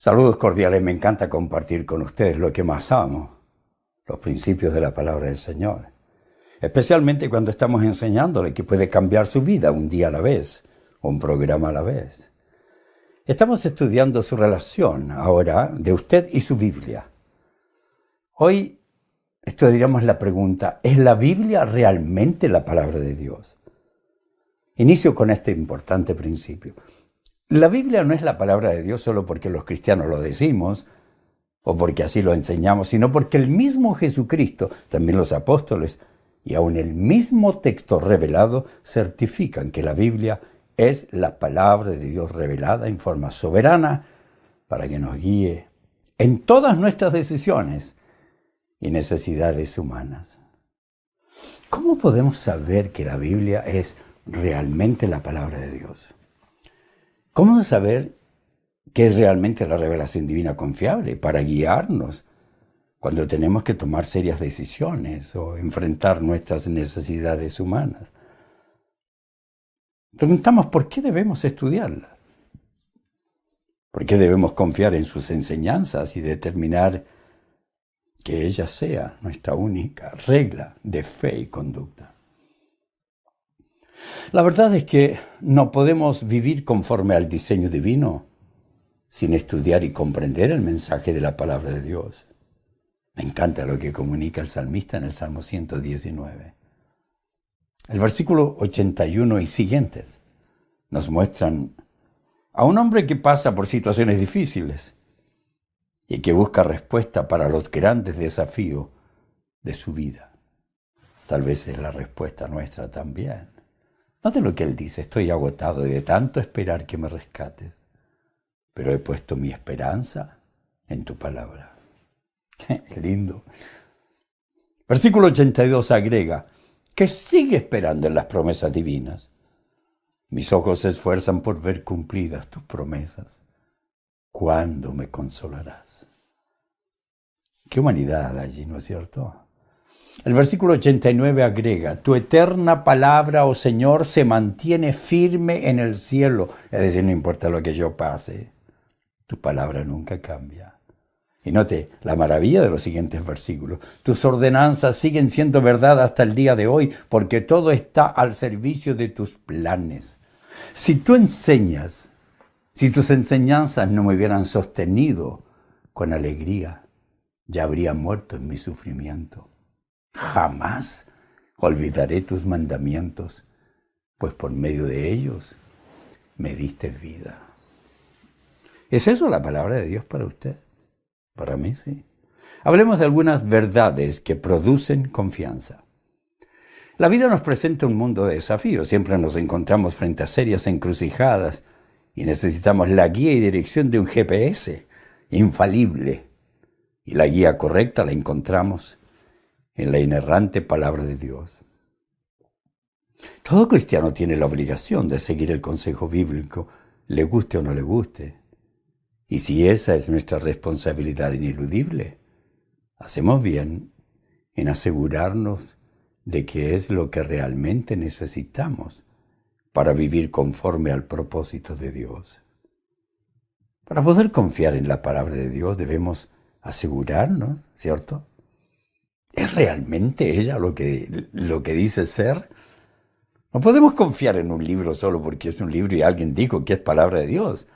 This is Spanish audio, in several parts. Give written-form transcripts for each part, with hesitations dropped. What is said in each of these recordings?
Saludos cordiales, me encanta compartir con ustedes lo que más amo, los principios de la palabra del Señor. Especialmente cuando estamos enseñándole que puede cambiar su vida un día a la vez, un programa a la vez. Estamos estudiando su relación ahora de usted y su Biblia. Hoy estudiaremos la pregunta, ¿es la Biblia realmente la palabra de Dios? Inicio con este importante principio. La Biblia no es la palabra de Dios solo porque los cristianos lo decimos o porque así lo enseñamos, sino porque el mismo Jesucristo, también los apóstoles y aún el mismo texto revelado certifican que la Biblia es la palabra de Dios revelada en forma soberana para que nos guíe en todas nuestras decisiones y necesidades humanas. ¿Cómo podemos saber que la Biblia es realmente la palabra de Dios? ¿Cómo saber qué es realmente la revelación divina confiable para guiarnos cuando tenemos que tomar serias decisiones o enfrentar nuestras necesidades humanas? Preguntamos, ¿por qué debemos estudiarla? ¿Por qué debemos confiar en sus enseñanzas y determinar que ella sea nuestra única regla de fe y conducta? La verdad es que no podemos vivir conforme al diseño divino sin estudiar y comprender el mensaje de la palabra de Dios. Me encanta lo que comunica el salmista en el Salmo 119. El versículo 81 y siguientes nos muestran a un hombre que pasa por situaciones difíciles y que busca respuesta para los grandes desafíos de su vida. Tal vez es la respuesta nuestra también. Note lo que él dice: estoy agotado de tanto esperar que me rescates, pero he puesto mi esperanza en tu palabra. ¡Qué lindo! Versículo 82 agrega que sigue esperando en las promesas divinas. Mis ojos se esfuerzan por ver cumplidas tus promesas. ¿Cuándo me consolarás? ¡Qué humanidad allí, ¿no es cierto? El versículo 89 agrega, tu eterna palabra, oh Señor, se mantiene firme en el cielo. Es decir, no importa lo que yo pase, tu palabra nunca cambia. Y note la maravilla de los siguientes versículos. Tus ordenanzas siguen siendo verdad hasta el día de hoy, porque todo está al servicio de tus planes. Si tú enseñas, si tus enseñanzas no me hubieran sostenido con alegría, ya habría muerto en mi sufrimiento. Jamás olvidaré tus mandamientos, pues por medio de ellos me diste vida. ¿Es eso la palabra de Dios para usted? Para mí sí. Hablemos de algunas verdades que producen confianza. La vida nos presenta un mundo de desafíos. Siempre nos encontramos frente a serias encrucijadas y necesitamos la guía y dirección de un GPS infalible. Y la guía correcta la encontramos en la inerrante palabra de Dios. Todo cristiano tiene la obligación de seguir el consejo bíblico, le guste o no le guste. Y si esa es nuestra responsabilidad ineludible, hacemos bien en asegurarnos de que es lo que realmente necesitamos para vivir conforme al propósito de Dios. Para poder confiar en la palabra de Dios debemos asegurarnos, ¿cierto? ¿Es realmente ella lo que dice ser? No podemos confiar en un libro solo porque es un libro y alguien dijo que es palabra de Dios.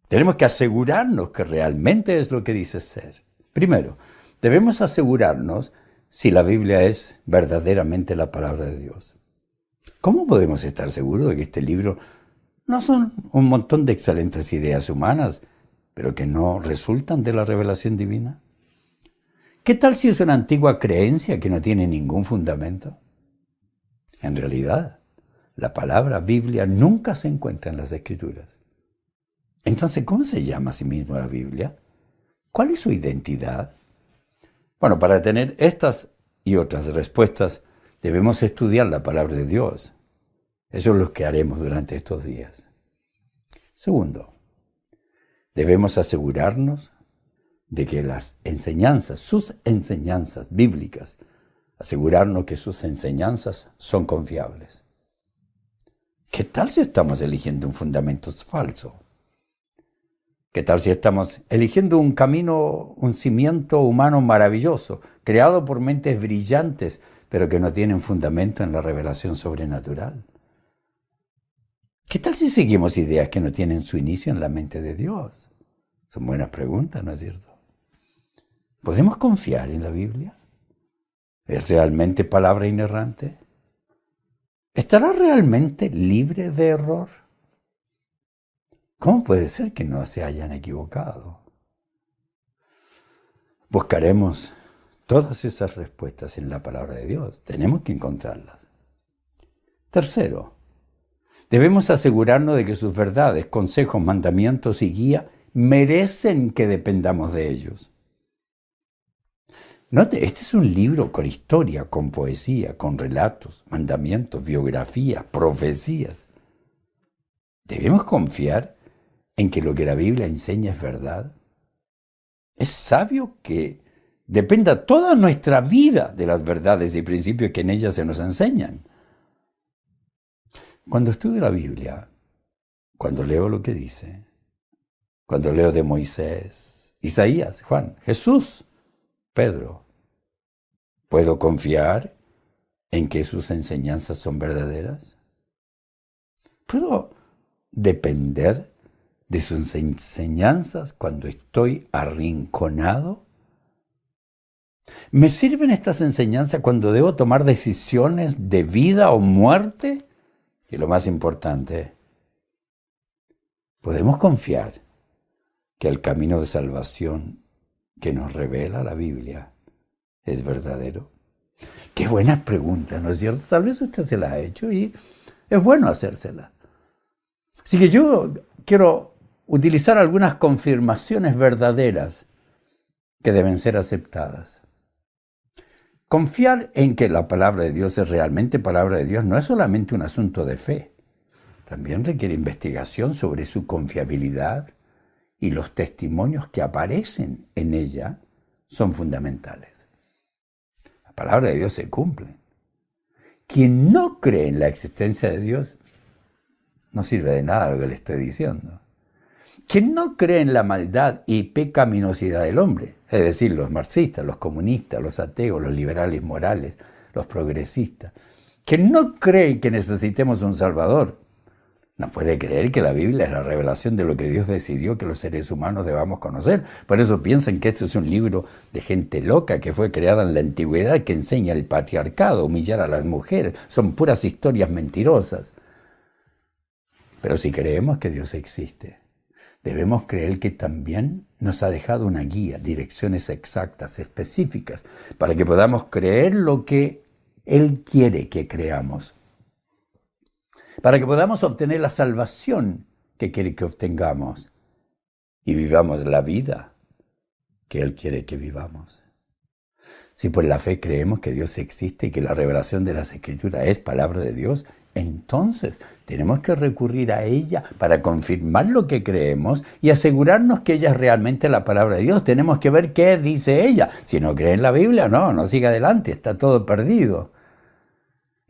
Tenemos que asegurarnos que realmente es lo que dice ser. Primero, debemos asegurarnos si la Biblia es verdaderamente la palabra de Dios. ¿Cómo podemos estar seguros de que este libro no son un montón de excelentes ideas humanas, pero que no resultan de la revelación divina? ¿Qué tal si es una antigua creencia que no tiene ningún fundamento? En realidad, la palabra Biblia nunca se encuentra en las Escrituras. Entonces, ¿cómo se llama a sí mismo la Biblia? ¿Cuál es su identidad? Bueno, para tener estas y otras respuestas, debemos estudiar la palabra de Dios. Eso es lo que haremos durante estos días. Segundo, debemos asegurarnos de que las enseñanzas, sus enseñanzas bíblicas, asegurarnos que sus enseñanzas son confiables. ¿Qué tal si estamos eligiendo un fundamento falso? ¿Qué tal si estamos eligiendo un camino, un cimiento humano maravilloso, creado por mentes brillantes, pero que no tienen fundamento en la revelación sobrenatural? ¿Qué tal si seguimos ideas que no tienen su inicio en la mente de Dios? Son buenas preguntas, ¿no es cierto? ¿Podemos confiar en la Biblia? ¿Es realmente palabra inerrante? ¿Estará realmente libre de error? ¿Cómo puede ser que no se hayan equivocado? Buscaremos todas esas respuestas en la palabra de Dios. Tenemos que encontrarlas. Tercero, debemos asegurarnos de que sus verdades, consejos, mandamientos y guía merecen que dependamos de ellos. Note, este es un libro con historia, con poesía, con relatos, mandamientos, biografías, profecías. Debemos confiar en que lo que la Biblia enseña es verdad. Es sabio que dependa toda nuestra vida de las verdades y principios que en ella se nos enseñan. Cuando estudio la Biblia, cuando leo lo que dice, cuando leo de Moisés, Isaías, Juan, Jesús, Pedro, ¿puedo confiar en que sus enseñanzas son verdaderas? ¿Puedo depender de sus enseñanzas cuando estoy arrinconado? ¿Me sirven estas enseñanzas cuando debo tomar decisiones de vida o muerte? Y lo más importante, ¿podemos confiar que el camino de salvación que nos revela la Biblia es verdadero? Qué buena pregunta, ¿no es cierto? Tal vez usted se la ha hecho y es bueno hacérsela. Así que yo quiero utilizar algunas confirmaciones verdaderas que deben ser aceptadas. Confiar en que la palabra de Dios es realmente palabra de Dios no es solamente un asunto de fe. También requiere investigación sobre su confiabilidad y los testimonios que aparecen en ella son fundamentales. La palabra de Dios se cumple. Quien no cree en la existencia de Dios no sirve de nada lo que le estoy diciendo. Quien no cree en la maldad y pecaminosidad del hombre, es decir, los marxistas, los comunistas, los ateos, los liberales morales, los progresistas, quien no cree que necesitemos un Salvador, no puede creer que la Biblia es la revelación de lo que Dios decidió que los seres humanos debamos conocer. Por eso piensan que este es un libro de gente loca que fue creada en la antigüedad, que enseña el patriarcado, humillar a las mujeres. Son puras historias mentirosas. Pero si creemos que Dios existe, debemos creer que también nos ha dejado una guía, direcciones exactas, específicas, para que podamos creer lo que Él quiere que creamos, para que podamos obtener la salvación que quiere que obtengamos y vivamos la vida que Él quiere que vivamos. Si por la fe creemos que Dios existe y que la revelación de las Escrituras es palabra de Dios, entonces tenemos que recurrir a ella para confirmar lo que creemos y asegurarnos que ella es realmente la palabra de Dios. Tenemos que ver qué dice ella. Si no cree en la Biblia, no siga adelante, está todo perdido.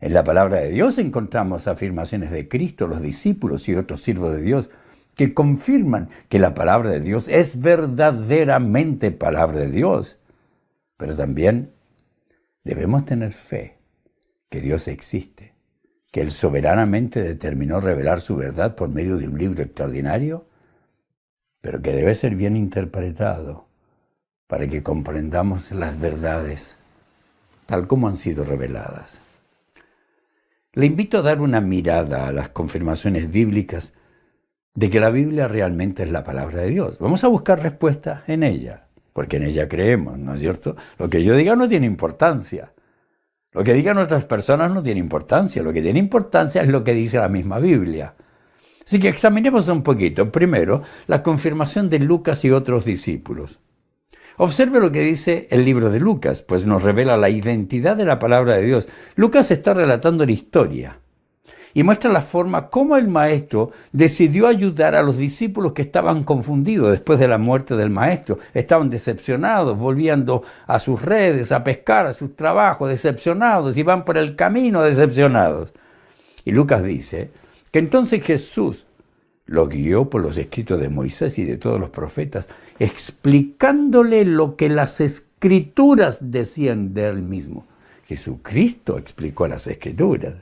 En la palabra de Dios encontramos afirmaciones de Cristo, los discípulos y otros siervos de Dios que confirman que la palabra de Dios es verdaderamente palabra de Dios. Pero también debemos tener fe que Dios existe, que Él soberanamente determinó revelar su verdad por medio de un libro extraordinario, pero que debe ser bien interpretado para que comprendamos las verdades tal como han sido reveladas. Le invito a dar una mirada a las confirmaciones bíblicas de que la Biblia realmente es la palabra de Dios. Vamos a buscar respuestas en ella, porque en ella creemos, ¿no es cierto? Lo que yo diga no tiene importancia. Lo que digan otras personas no tiene importancia. Lo que tiene importancia es lo que dice la misma Biblia. Así que examinemos un poquito. Primero, la confirmación de Lucas y otros discípulos. Observe lo que dice el libro de Lucas, pues nos revela la identidad de la palabra de Dios. Lucas está relatando la historia y muestra la forma como el maestro decidió ayudar a los discípulos que estaban confundidos después de la muerte del maestro. Estaban decepcionados, volviendo a sus redes, a pescar, a sus trabajos, decepcionados, y van por el camino decepcionados. Y Lucas dice que entonces Jesús lo guió por los escritos de Moisés y de todos los profetas, explicándole lo que las Escrituras decían de él mismo. Jesucristo explicó las Escrituras.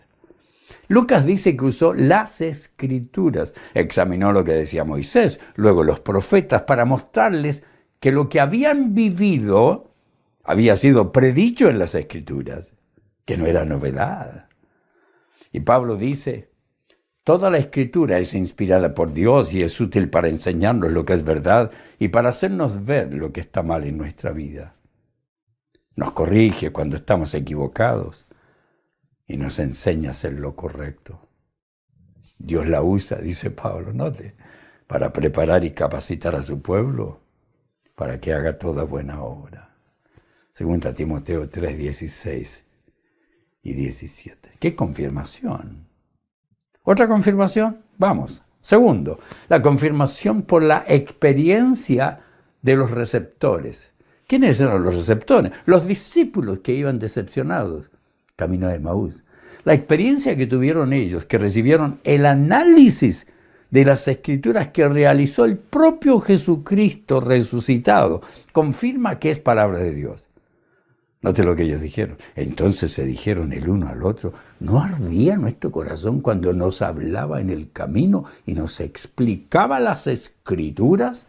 Lucas dice que usó las Escrituras, examinó lo que decía Moisés, luego los profetas, para mostrarles que lo que habían vivido había sido predicho en las Escrituras, que no era novedad. Y Pablo dice, toda la Escritura es inspirada por Dios y es útil para enseñarnos lo que es verdad y para hacernos ver lo que está mal en nuestra vida. Nos corrige cuando estamos equivocados y nos enseña a hacer lo correcto. Dios la usa, dice Pablo, note, para preparar y capacitar a su pueblo para que haga toda buena obra. Segunda Timoteo 3, 16 y 17. ¡Qué confirmación! ¿Otra confirmación? Vamos. Segundo, la confirmación por la experiencia de los receptores. ¿Quiénes eran los receptores? Los discípulos que iban decepcionados, camino de Emaús. La experiencia que tuvieron ellos, que recibieron el análisis de las Escrituras que realizó el propio Jesucristo resucitado, confirma que es palabra de Dios. Note lo que ellos dijeron. Entonces se dijeron el uno al otro, ¿no ardía nuestro corazón cuando nos hablaba en el camino y nos explicaba las Escrituras?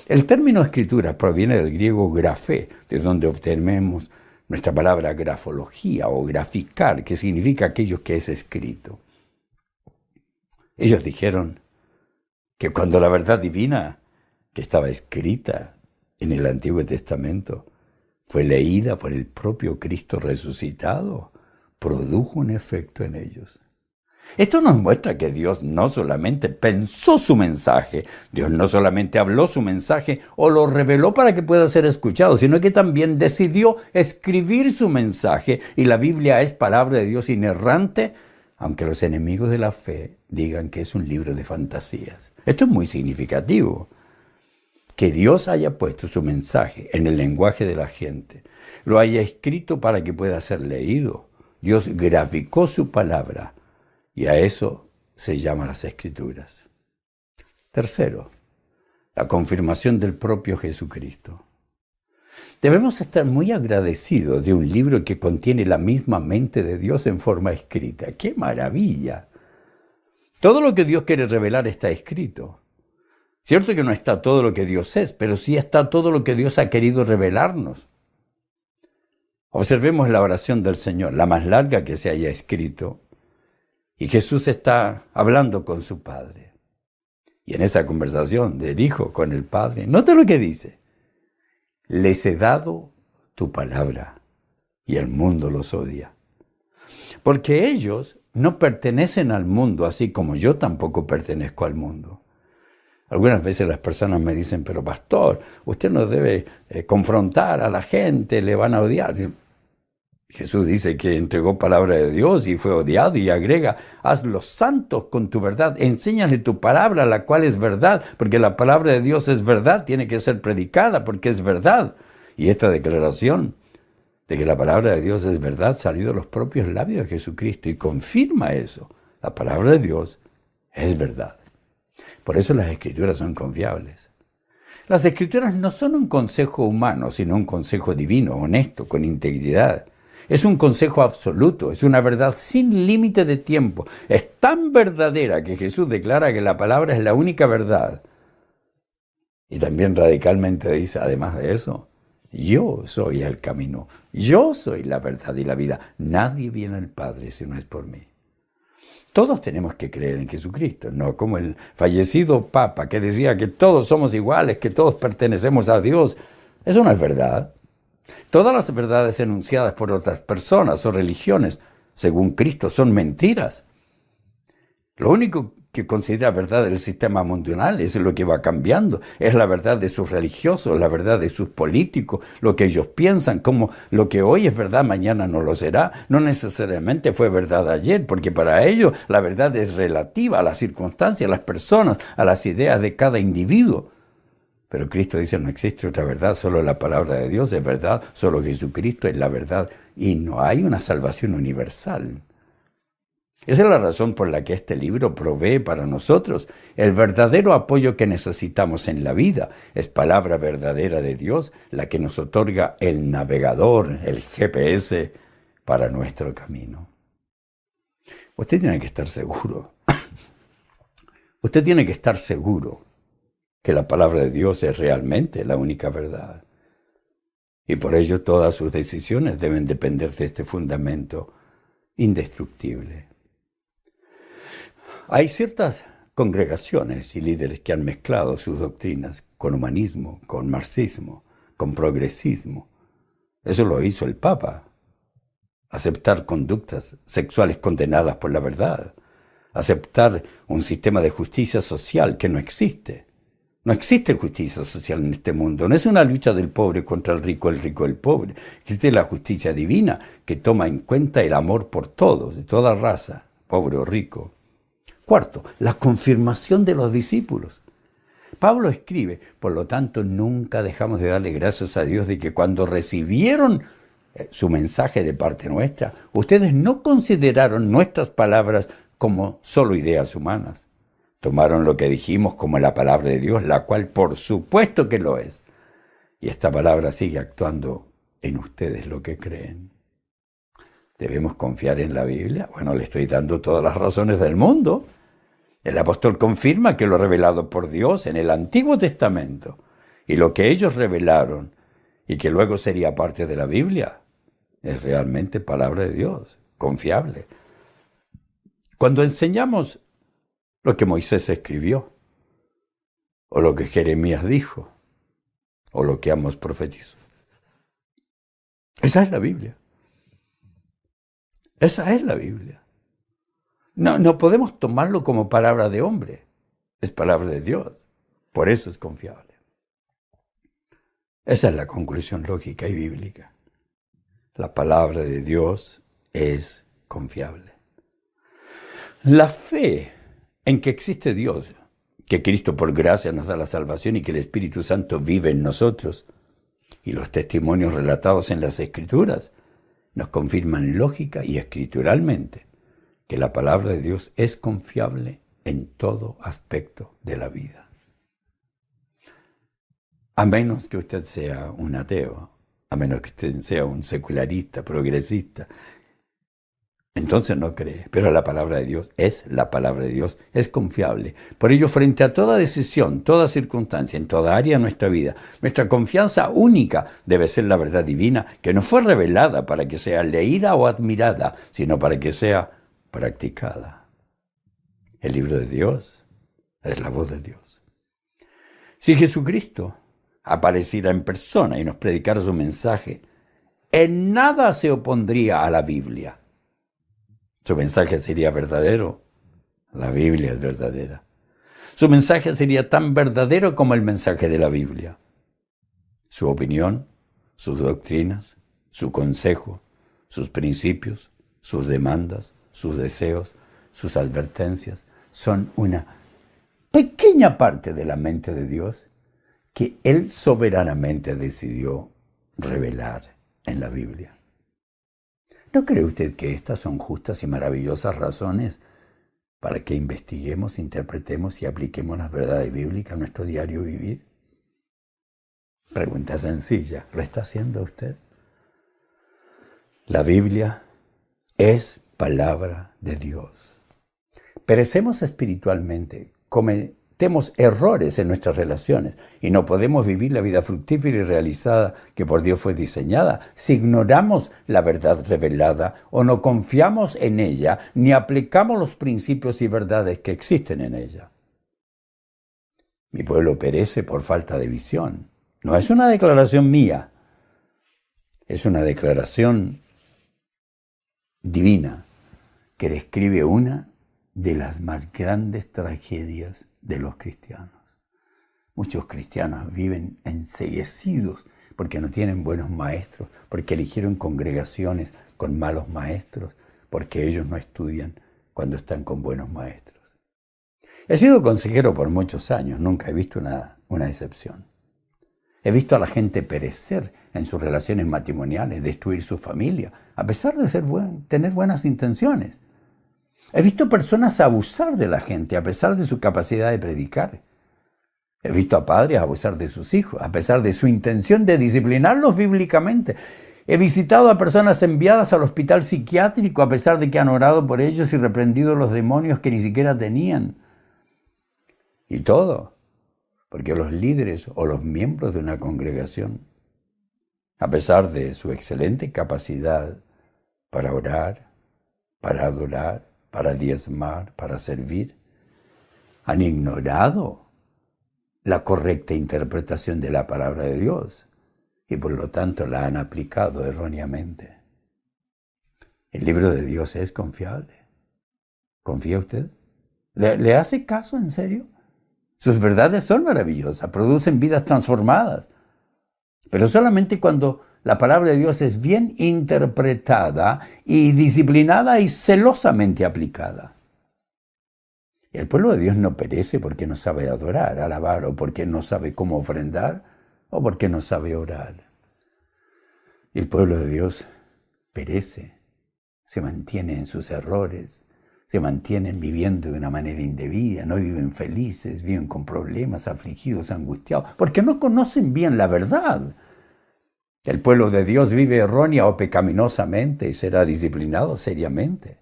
El término escritura proviene del griego grafé, de donde obtenemos nuestra palabra grafología o graficar, que significa aquello que es escrito. Ellos dijeron que cuando la verdad divina, que estaba escrita en el Antiguo Testamento, fue leída por el propio Cristo resucitado, produjo un efecto en ellos. Esto nos muestra que Dios no solamente pensó su mensaje, Dios no solamente habló su mensaje o lo reveló para que pueda ser escuchado, sino que también decidió escribir su mensaje, y la Biblia es palabra de Dios inerrante, aunque los enemigos de la fe digan que es un libro de fantasías. Esto es muy significativo. Que Dios haya puesto su mensaje en el lenguaje de la gente, lo haya escrito para que pueda ser leído. Dios graficó su palabra y a eso se llama las Escrituras. Tercero, la confirmación del propio Jesucristo. Debemos estar muy agradecidos de un libro que contiene la misma mente de Dios en forma escrita. ¡Qué maravilla! Todo lo que Dios quiere revelar está escrito. Cierto que no está todo lo que Dios es, pero sí está todo lo que Dios ha querido revelarnos. Observemos la oración del Señor, la más larga que se haya escrito. Y Jesús está hablando con su Padre. Y en esa conversación del Hijo con el Padre, note lo que dice. Les he dado tu palabra y el mundo los odia. Porque ellos no pertenecen al mundo, así como yo tampoco pertenezco al mundo. Algunas veces las personas me dicen, pero pastor, usted no debe confrontar a la gente, le van a odiar. Jesús dice que entregó palabra de Dios y fue odiado, y agrega, hazlos santos con tu verdad, enséñale tu palabra, la cual es verdad, porque la palabra de Dios es verdad, tiene que ser predicada porque es verdad. Y esta declaración de que la palabra de Dios es verdad salió de los propios labios de Jesucristo y confirma eso. La palabra de Dios es verdad. Por eso las Escrituras son confiables. Las Escrituras no son un consejo humano, sino un consejo divino, honesto, con integridad. Es un consejo absoluto, es una verdad sin límite de tiempo. Es tan verdadera que Jesús declara que la palabra es la única verdad. Y también radicalmente dice, además de eso, yo soy el camino, yo soy la verdad y la vida. Nadie viene al Padre si no es por mí. Todos tenemos que creer en Jesucristo, no como el fallecido Papa que decía que todos somos iguales, que todos pertenecemos a Dios. Eso no es verdad. Todas las verdades enunciadas por otras personas o religiones, según Cristo, son mentiras. Lo único que considera verdad el sistema mundial es lo que va cambiando. Es la verdad de sus religiosos, la verdad de sus políticos, lo que ellos piensan, como lo que hoy es verdad, mañana no lo será. No necesariamente fue verdad ayer, porque para ellos la verdad es relativa a las circunstancias, a las personas, a las ideas de cada individuo. Pero Cristo dice, no existe otra verdad, solo la palabra de Dios es verdad, solo Jesucristo es la verdad, y no hay una salvación universal. Esa es la razón por la que este libro provee para nosotros el verdadero apoyo que necesitamos en la vida. Es palabra verdadera de Dios la que nos otorga el navegador, el GPS para nuestro camino. Usted tiene que estar seguro. Usted tiene que estar seguro que la palabra de Dios es realmente la única verdad. Y por ello todas sus decisiones deben depender de este fundamento indestructible. Hay ciertas congregaciones y líderes que han mezclado sus doctrinas con humanismo, con marxismo, con progresismo. Eso lo hizo el Papa. Aceptar conductas sexuales condenadas por la verdad. Aceptar un sistema de justicia social que no existe. No existe justicia social en este mundo. No es una lucha del pobre contra el rico del pobre. Existe la justicia divina que toma en cuenta el amor por todos, de toda raza, pobre o rico. Cuarto, la confirmación de los discípulos. Pablo escribe, por lo tanto, nunca dejamos de darle gracias a Dios de que cuando recibieron su mensaje de parte nuestra, ustedes no consideraron nuestras palabras como solo ideas humanas. Tomaron lo que dijimos como la palabra de Dios, la cual por supuesto que lo es. Y esta palabra sigue actuando en ustedes lo que creen. ¿Debemos confiar en la Biblia? Bueno, le estoy dando todas las razones del mundo. El apóstol confirma que lo revelado por Dios en el Antiguo Testamento y lo que ellos revelaron y que luego sería parte de la Biblia es realmente palabra de Dios, confiable. Cuando enseñamos lo que Moisés escribió, o lo que Jeremías dijo, o lo que Amos profetizó, esa es la Biblia. Esa es la Biblia. No podemos tomarlo como palabra de hombre. Es palabra de Dios. Por eso es confiable. Esa es la conclusión lógica y bíblica. La palabra de Dios es confiable. La fe en que existe Dios, que Cristo por gracia nos da la salvación y que el Espíritu Santo vive en nosotros, y los testimonios relatados en las Escrituras nos confirman lógica y escrituralmente que la palabra de Dios es confiable en todo aspecto de la vida. A menos que usted sea un ateo, a menos que usted sea un secularista, progresista, entonces no cree. Pero la palabra de Dios es la palabra de Dios, es confiable. Por ello, frente a toda decisión, toda circunstancia, en toda área de nuestra vida, nuestra confianza única debe ser la verdad divina, que no fue revelada para que sea leída o admirada, sino para que sea practicada. El libro de Dios es la voz de Dios. Si Jesucristo apareciera en persona y nos predicara su mensaje, en nada se opondría a la Biblia. Su mensaje sería verdadero. La Biblia es verdadera. Su mensaje sería tan verdadero como el mensaje de la Biblia. Su opinión, sus doctrinas, su consejo, sus principios, sus demandas, sus deseos, sus advertencias, son una pequeña parte de la mente de Dios que Él soberanamente decidió revelar en la Biblia. ¿No cree usted que estas son justas y maravillosas razones para que investiguemos, interpretemos y apliquemos las verdades bíblicas a nuestro diario vivir? Pregunta sencilla, ¿lo está haciendo usted? La Biblia es palabra de Dios. Perecemos espiritualmente, cometemos errores en nuestras relaciones y no podemos vivir la vida fructífera y realizada que por Dios fue diseñada si ignoramos la verdad revelada o no confiamos en ella ni aplicamos los principios y verdades que existen en ella. Mi pueblo perece por falta de visión. No es una declaración mía, es una declaración divina que describe una de las más grandes tragedias de los cristianos. Muchos cristianos viven enceguecidos porque no tienen buenos maestros, porque eligieron congregaciones con malos maestros, porque ellos no estudian cuando están con buenos maestros. He sido consejero por muchos años, nunca he visto una excepción. He visto a la gente perecer en sus relaciones matrimoniales, destruir su familia, a pesar de tener buenas intenciones. He visto personas abusar de la gente a pesar de su capacidad de predicar. He visto a padres abusar de sus hijos a pesar de su intención de disciplinarlos bíblicamente. He visitado a personas enviadas al hospital psiquiátrico a pesar de que han orado por ellos y reprendido los demonios que ni siquiera tenían. Y todo porque los líderes o los miembros de una congregación, a pesar de su excelente capacidad para orar, para adorar, para diezmar, para servir, han ignorado la correcta interpretación de la palabra de Dios y por lo tanto la han aplicado erróneamente. El libro de Dios es confiable. ¿Confía usted? ¿Le hace caso en serio? Sus verdades son maravillosas, producen vidas transformadas, pero solamente cuando la palabra de Dios es bien interpretada y disciplinada y celosamente aplicada. El pueblo de Dios no perece porque no sabe adorar, alabar, o porque no sabe cómo ofrendar, o porque no sabe orar. El pueblo de Dios perece, se mantiene en sus errores, se mantienen viviendo de una manera indebida, no viven felices, viven con problemas, afligidos, angustiados, porque no conocen bien la verdad. El pueblo de Dios vive errónea o pecaminosamente y será disciplinado seriamente,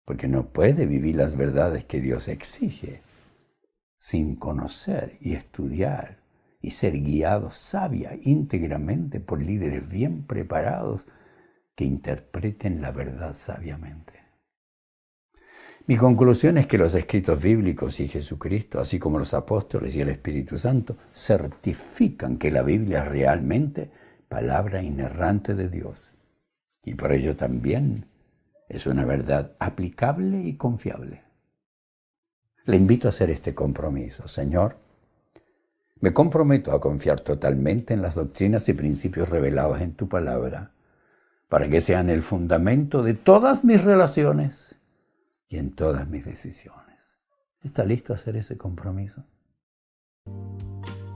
porque no puede vivir las verdades que Dios exige sin conocer y estudiar y ser guiado sabia, íntegramente por líderes bien preparados que interpreten la verdad sabiamente. Mi conclusión es que los escritos bíblicos y Jesucristo, así como los apóstoles y el Espíritu Santo, certifican que la Biblia es realmente palabra inerrante de Dios. Y por ello también es una verdad aplicable y confiable. Le invito a hacer este compromiso. Señor, me comprometo a confiar totalmente en las doctrinas y principios revelados en tu palabra, para que sean el fundamento de todas mis relaciones y en todas mis decisiones. ¿Está listo a hacer ese compromiso?